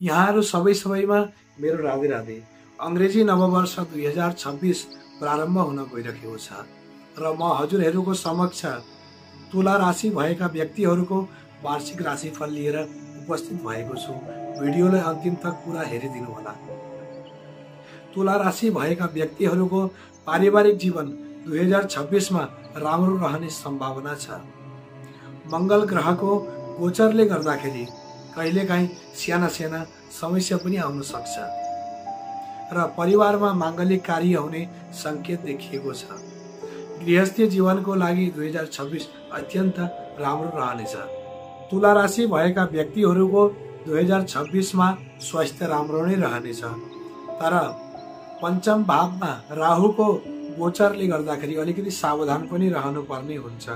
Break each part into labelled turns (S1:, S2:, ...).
S1: यहाँहरू सबैमा मेरो राधे राधे। अंग्रेजी नववर्ष 2026 प्रारम्भ हुन गइरहेको छ र म हजुरहरूको समक्ष तुला राशि भएका व्यक्तिहरूको वार्षिक राशिफल लिएर उपस्थित भएको छु। भिडियोलाई अन्तिम तक पूरा हेरिदिनु होला। तुला राशि भएका व्यक्तिहरूको पारिवारिक जीवन 2026 मा राम्रो रहने सम्भावना छ। मंगल ग्रहको गोचरले गर्दाखेरि कहिलेकाहीँ साना समस्या पनि आउन सक्छ र परिवारमा मांगलिक कार्य हुने संकेत देखिएको छ। गृहस्थी जीवनको लागि 2026 अत्यन्त राम्रो रहनेछ। तुला राशि भएका व्यक्तिहरूको 2026 मा स्वास्थ्य राम्रो नै रहनेछ, तर पंचम भावमा राहुको गोचरले गर्दाखेरि अलिकति सावधान पनि रहनुपर्ने हुन्छ।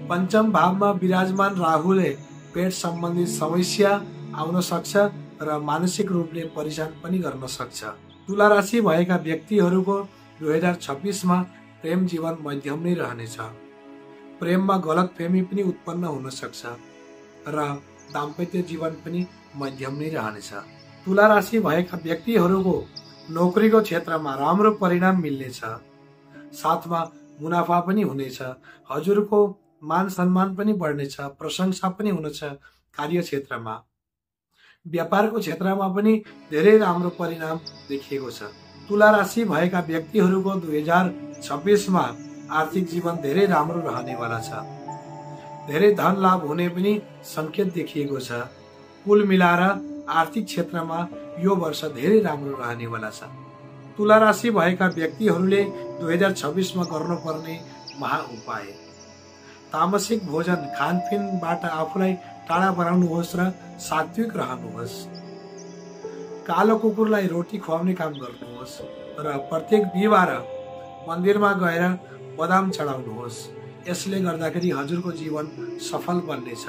S1: पंचम भावमा विराजमान राहुले पेट सम्बन्धी समस्या आउन सक्छ र मानसिक रूपले परेशान पनि गर्न सक्छ। तुला राशि भएका व्यक्तिहरूको 2026 मा प्रेम जीवन मध्यम नै रहनेछ। प्रेममा गलतफहमी पनि उत्पन्न हुन सक्छ र दाम्पत्य जीवन पनि मध्यम नै रहनेछ। तुला राशि भएका व्यक्तिहरूको नोकरीको क्षेत्रमा राम्रो परिणाम मिल्नेछ, साथमा मुनाफा पनि हुनेछ। हजुरको मान सम्मान पनि बढ्नेछ, प्रशंसा पनि हुनेछ। कार्य क्षेत्रमा, व्यापारको क्षेत्रमा पनि धेरै राम्रो परिणाम देखिएको छ। तुला राशि भएका व्यक्तिहरूको 2026 मा आर्थिक जीवन धेरै राम्रो रहनेवाला छ। धेरै धन लाभ हुने पनि संकेत देखिएको छ। कुल मिलाएर आर्थिक क्षेत्रमा यो वर्ष धेरै राम्रो रहनेवाला छ। तुला राशि भएका व्यक्तिहरूले 2026 मा गर्नुपर्ने महा उपाय: तामसिक भोजन खानपिनबाट आफूलाई टाढा बनाउनुहोस् र सात्विक रहनुहोस्। कालो कुकुरलाई रोटी खुवाउने काम गर्नुहोस् र प्रत्येक बिहीबार मन्दिरमा गएर बदाम चढाउनुहोस्। यसले गर्दाखेरि हजुरको जीवन सफल बन्नेछ।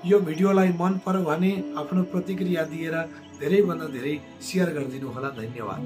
S1: यो भिडियोलाई मन पर्यो भने आफ्नो प्रतिक्रिया दिएर धेरैभन्दा धेरै शेयर गरिदिनु होला। धन्यवाद।